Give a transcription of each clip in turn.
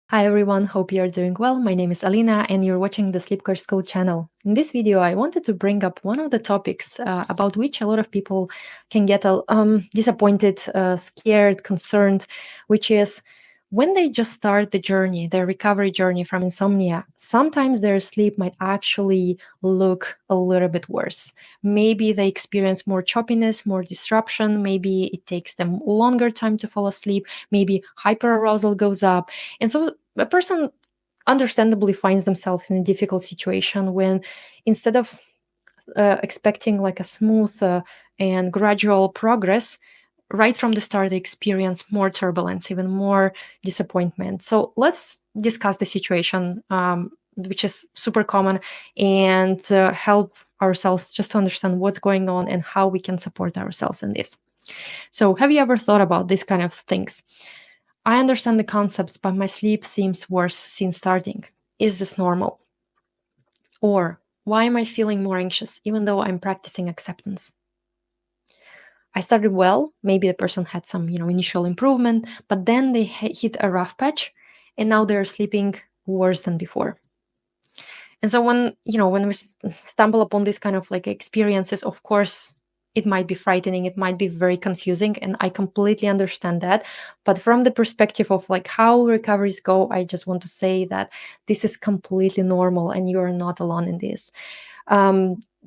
Hi everyone, hope you're doing well. My name is Alina and you're watching the Sleep Coach School channel. In this video, I wanted to bring up one of the topics about which a lot of people can get disappointed, scared, concerned, which is when they just start the journey, their recovery journey from insomnia, sometimes their sleep might actually look a little bit worse. Maybe they experience more choppiness, more disruption. Maybe it takes them longer time to fall asleep. Maybe hyperarousal goes up. And so a person understandably finds themselves in a difficult situation when instead of expecting like a smooth and gradual progress, right from the start, they experience more turbulence, even more disappointment. So let's discuss the situation, which is super common, and help ourselves just to understand what's going on and how we can support ourselves in this. So have you ever thought about these kind of things? I understand the concepts, but my sleep seems worse since starting. Is this normal? Or why am I feeling more anxious even though I'm practicing acceptance? I started well, maybe the person had some, initial improvement, but then they hit a rough patch and now they're sleeping worse than before. And so when we stumble upon these kind of like experiences, of course, it might be frightening, it might be very confusing, and I completely understand that. But from the perspective of like how recoveries go, I just want to say that this is completely normal and you are not alone in this.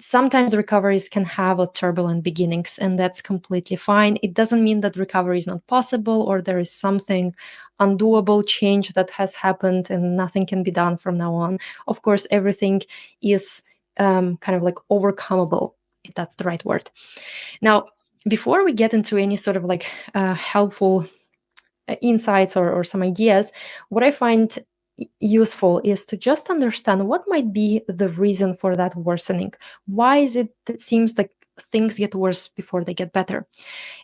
Sometimes recoveries can have a turbulent beginnings, and that's completely fine. It doesn't mean that recovery is not possible or there is something undoable change that has happened and nothing can be done from now on. Of course, everything is kind of like overcomable, if that's the right word. Now, before we get into any sort of like helpful insights or some ideas, what I find useful is to just understand what might be the reason for that worsening. Why is it that it seems like things get worse before they get better?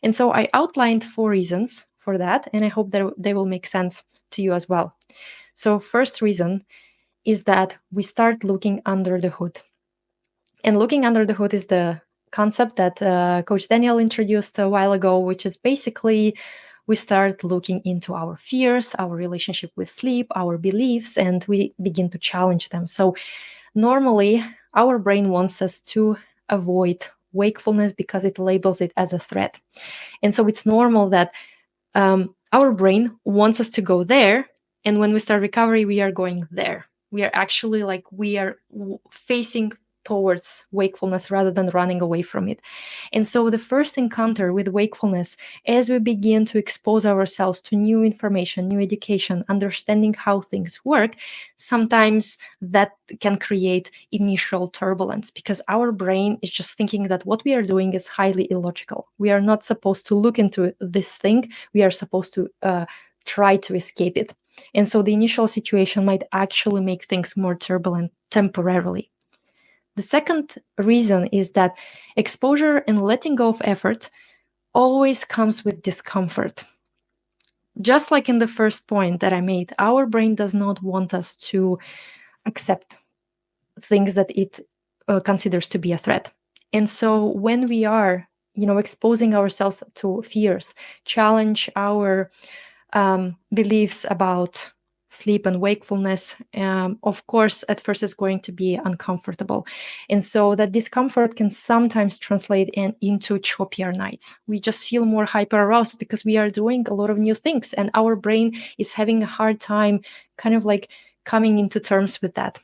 And so I outlined 4 reasons for that, and I hope that they will make sense to you as well. So first reason is that we start looking under the hood. And looking under the hood is the concept that Coach Daniel introduced a while ago, which is basically we start looking into our fears, our relationship with sleep, our beliefs, and we begin to challenge them. So normally, our brain wants us to avoid wakefulness because it labels it as a threat. And so it's normal that our brain wants us to go there. And when we start recovery, we are going there. We are actually like we are facing towards wakefulness rather than running away from it. And so the first encounter with wakefulness, as we begin to expose ourselves to new information, new education, understanding how things work, sometimes that can create initial turbulence because our brain is just thinking that what we are doing is highly illogical. We are not supposed to look into this thing. We are supposed to try to escape it. And so the initial situation might actually make things more turbulent temporarily. The second reason is that exposure and letting go of effort always comes with discomfort. Just like in the first point that I made, our brain does not want us to accept things that it considers to be a threat. And so when we are, exposing ourselves to fears, challenge our beliefs about sleep and wakefulness, of course, at first it's going to be uncomfortable. And so that discomfort can sometimes translate into choppier nights. We just feel more hyper-aroused because we are doing a lot of new things and our brain is having a hard time kind of like coming into terms with that.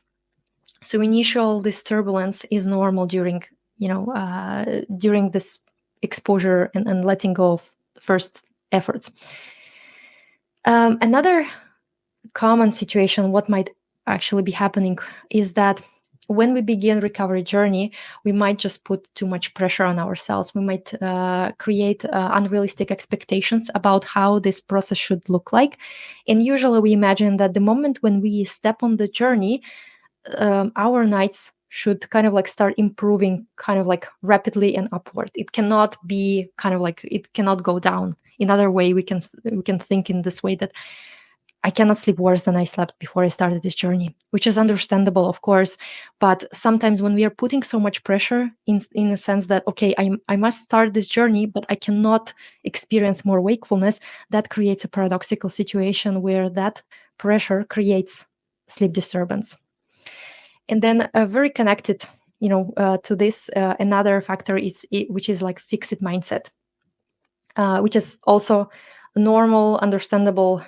So initial this turbulence is normal during this exposure and letting go of first efforts. Another common situation, what might actually be happening is that when we begin recovery journey, we might just put too much pressure on ourselves. We might create unrealistic expectations about how this process should look like. And usually we imagine that the moment when we step on the journey, our nights should kind of like start improving kind of like rapidly and upward. It cannot be kind of like, it cannot go down. In other way, we can think in this way that I cannot sleep worse than I slept before I started this journey, which is understandable, of course. But sometimes when we are putting so much pressure in the sense that, okay, I must start this journey, but I cannot experience more wakefulness, that creates a paradoxical situation where that pressure creates sleep disturbance. And then very connected, to this, another factor which is like fixed mindset, which is also a normal, understandable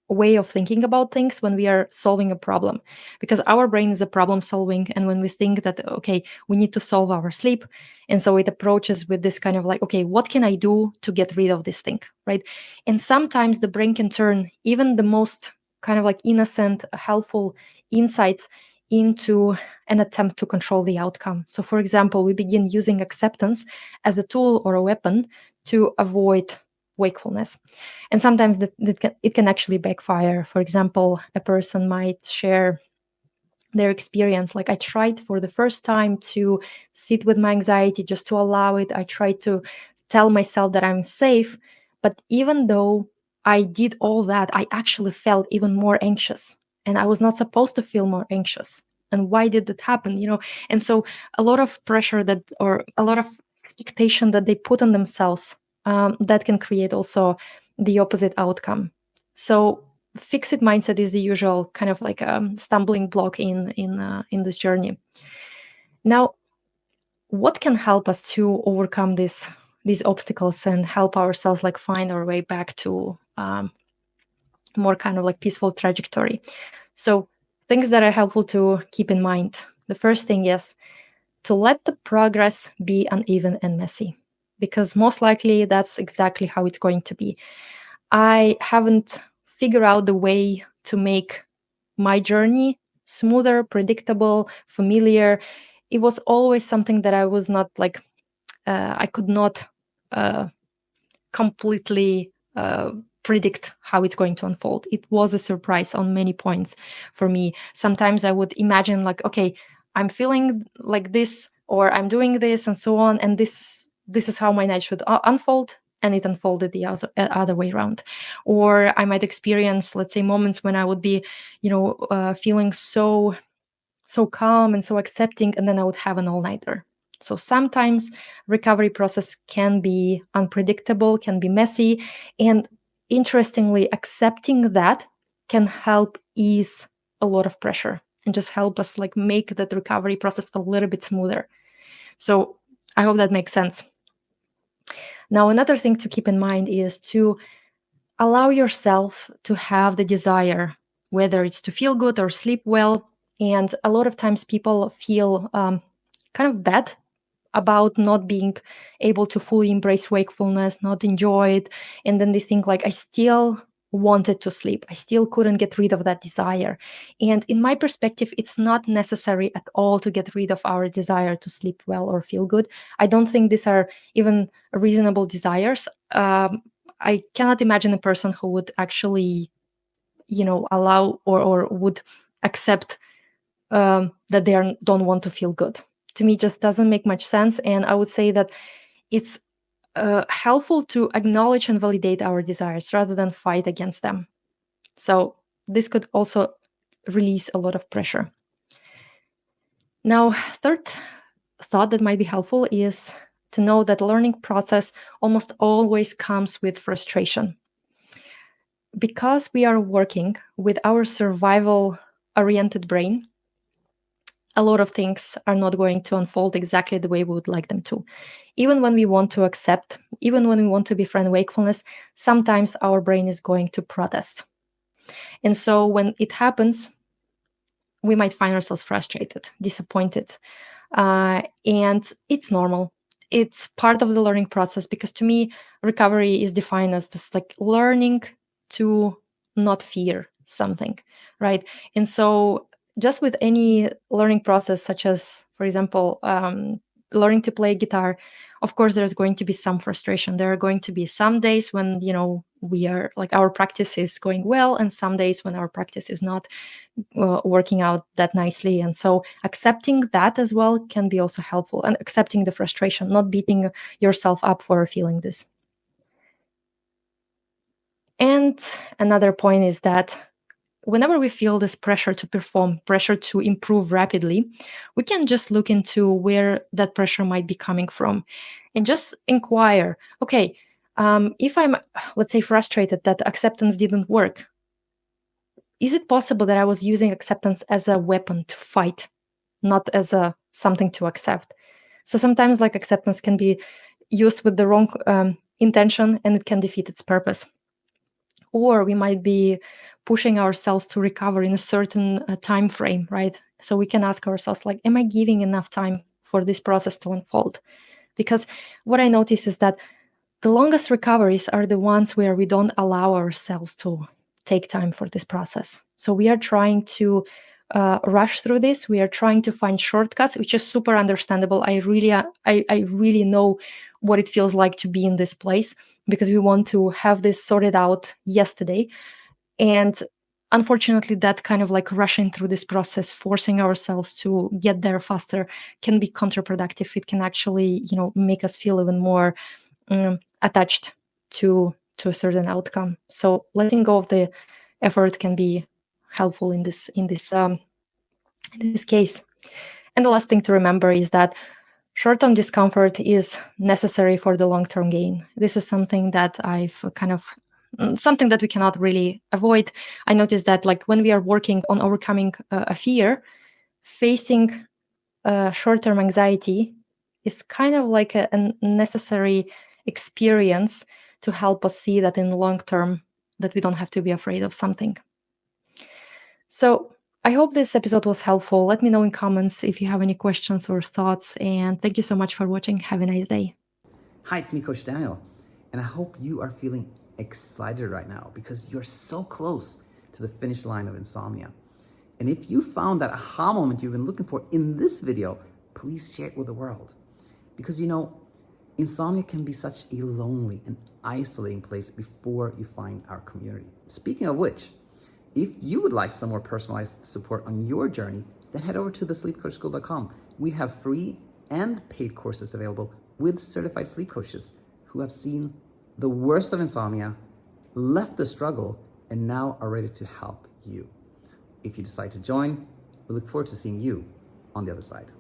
way of thinking about things when we are solving a problem, because our brain is a problem solving. And when we think that, okay, we need to solve our sleep, and so it approaches with this kind of like, okay, what can I do to get rid of this thing, right? And sometimes the brain can turn even the most kind of like innocent, helpful insights into an attempt to control the outcome. So for example, we begin using acceptance as a tool or a weapon to avoid wakefulness. And sometimes it can actually backfire. For example, a person might share their experience, like, I tried for the first time to sit with my anxiety, just to allow it. I tried to tell myself that I'm safe, but even though I did all that, I actually felt even more anxious, and I was not supposed to feel more anxious. And why did that happen, and so a lot of pressure or a lot of expectation that they put on themselves, that can create also the opposite outcome. So fixed mindset is the usual kind of like stumbling block in this journey. Now, what can help us to overcome these obstacles and help ourselves like find our way back to more kind of like peaceful trajectory? So things that are helpful to keep in mind. The first thing is to let the progress be uneven and messy, because most likely that's exactly how it's going to be. I haven't figured out the way to make my journey smoother, predictable, familiar. It was always something that I was not like, I could not completely predict how it's going to unfold. It was a surprise on many points for me. Sometimes I would imagine like, okay, I'm feeling like this, or I'm doing this, and so on, and this is how my night should unfold, and it unfolded the other way around. Or I might experience, let's say, moments when I would be, feeling so calm and so accepting, and then I would have an all-nighter. So sometimes recovery process can be unpredictable, can be messy, and interestingly, accepting that can help ease a lot of pressure and just help us like make that recovery process a little bit smoother. So I hope that makes sense. Now, another thing to keep in mind is to allow yourself to have the desire, whether it's to feel good or sleep well. And a lot of times people feel kind of bad about not being able to fully embrace wakefulness, not enjoy it. And then they think like, I still wanted to sleep. I still couldn't get rid of that desire. And in my perspective, it's not necessary at all to get rid of our desire to sleep well or feel good. I don't think these are even reasonable desires. I cannot imagine a person who would actually, allow or would accept that they don't want to feel good. To me, just doesn't make much sense. And I would say that it's helpful to acknowledge and validate our desires rather than fight against them. So this could also release a lot of pressure. Now, third thought that might be helpful is to know that learning process almost always comes with frustration. Because we are working with our survival-oriented brain, a lot of things are not going to unfold exactly the way we would like them to. Even when we want to accept, even when we want to befriend wakefulness, sometimes our brain is going to protest. And so when it happens, we might find ourselves frustrated, disappointed. And it's normal. It's part of the learning process, because to me, recovery is defined as this like learning to not fear something, right? And so just with any learning process, such as, for example, learning to play guitar, of course, there's going to be some frustration. There are going to be some days when, we are like our practice is going well, and some days when our practice is not working out that nicely. And so accepting that as well can be also helpful, and accepting the frustration, not beating yourself up for feeling this. And another point is that whenever we feel this pressure to perform, pressure to improve rapidly, we can just look into where that pressure might be coming from and just inquire, okay, if I'm, let's say, frustrated that acceptance didn't work, is it possible that I was using acceptance as a weapon to fight, not as a something to accept? So sometimes like acceptance can be used with the wrong intention, and it can defeat its purpose. Or we might be pushing ourselves to recover in a certain time frame, right? So we can ask ourselves, like, am I giving enough time for this process to unfold? Because what I notice is that the longest recoveries are the ones where we don't allow ourselves to take time for this process. So we are trying to rush through this. We are trying to find shortcuts, which is super understandable. I really know what it feels like to be in this place, because we want to have this sorted out yesterday. And unfortunately, that kind of like rushing through this process, forcing ourselves to get there faster, can be counterproductive. It can actually, make us feel even more attached to a certain outcome. So letting go of the effort can be helpful in this case. And the last thing to remember is that short-term discomfort is necessary for the long-term gain. This is something that I've kind of something that we cannot really avoid. I noticed that like when we are working on overcoming a fear, facing short-term anxiety is kind of like a necessary experience to help us see that in the long term that we don't have to be afraid of something. So I hope this episode was helpful. Let me know in comments if you have any questions or thoughts, and thank you so much for watching. Have a nice day. Hi, it's me, Coach Daniel, and I hope you are feeling excited right now because you're so close to the finish line of insomnia. And if you found that aha moment you've been looking for in this video, please share it with the world. Because insomnia can be such a lonely and isolating place before you find our community. Speaking of which, if you would like some more personalized support on your journey, then head over to thesleepcoachschool.com. We have free and paid courses available with certified sleep coaches who have seen the worst of insomnia, left the struggle, and now are ready to help you. If you decide to join, we look forward to seeing you on the other side.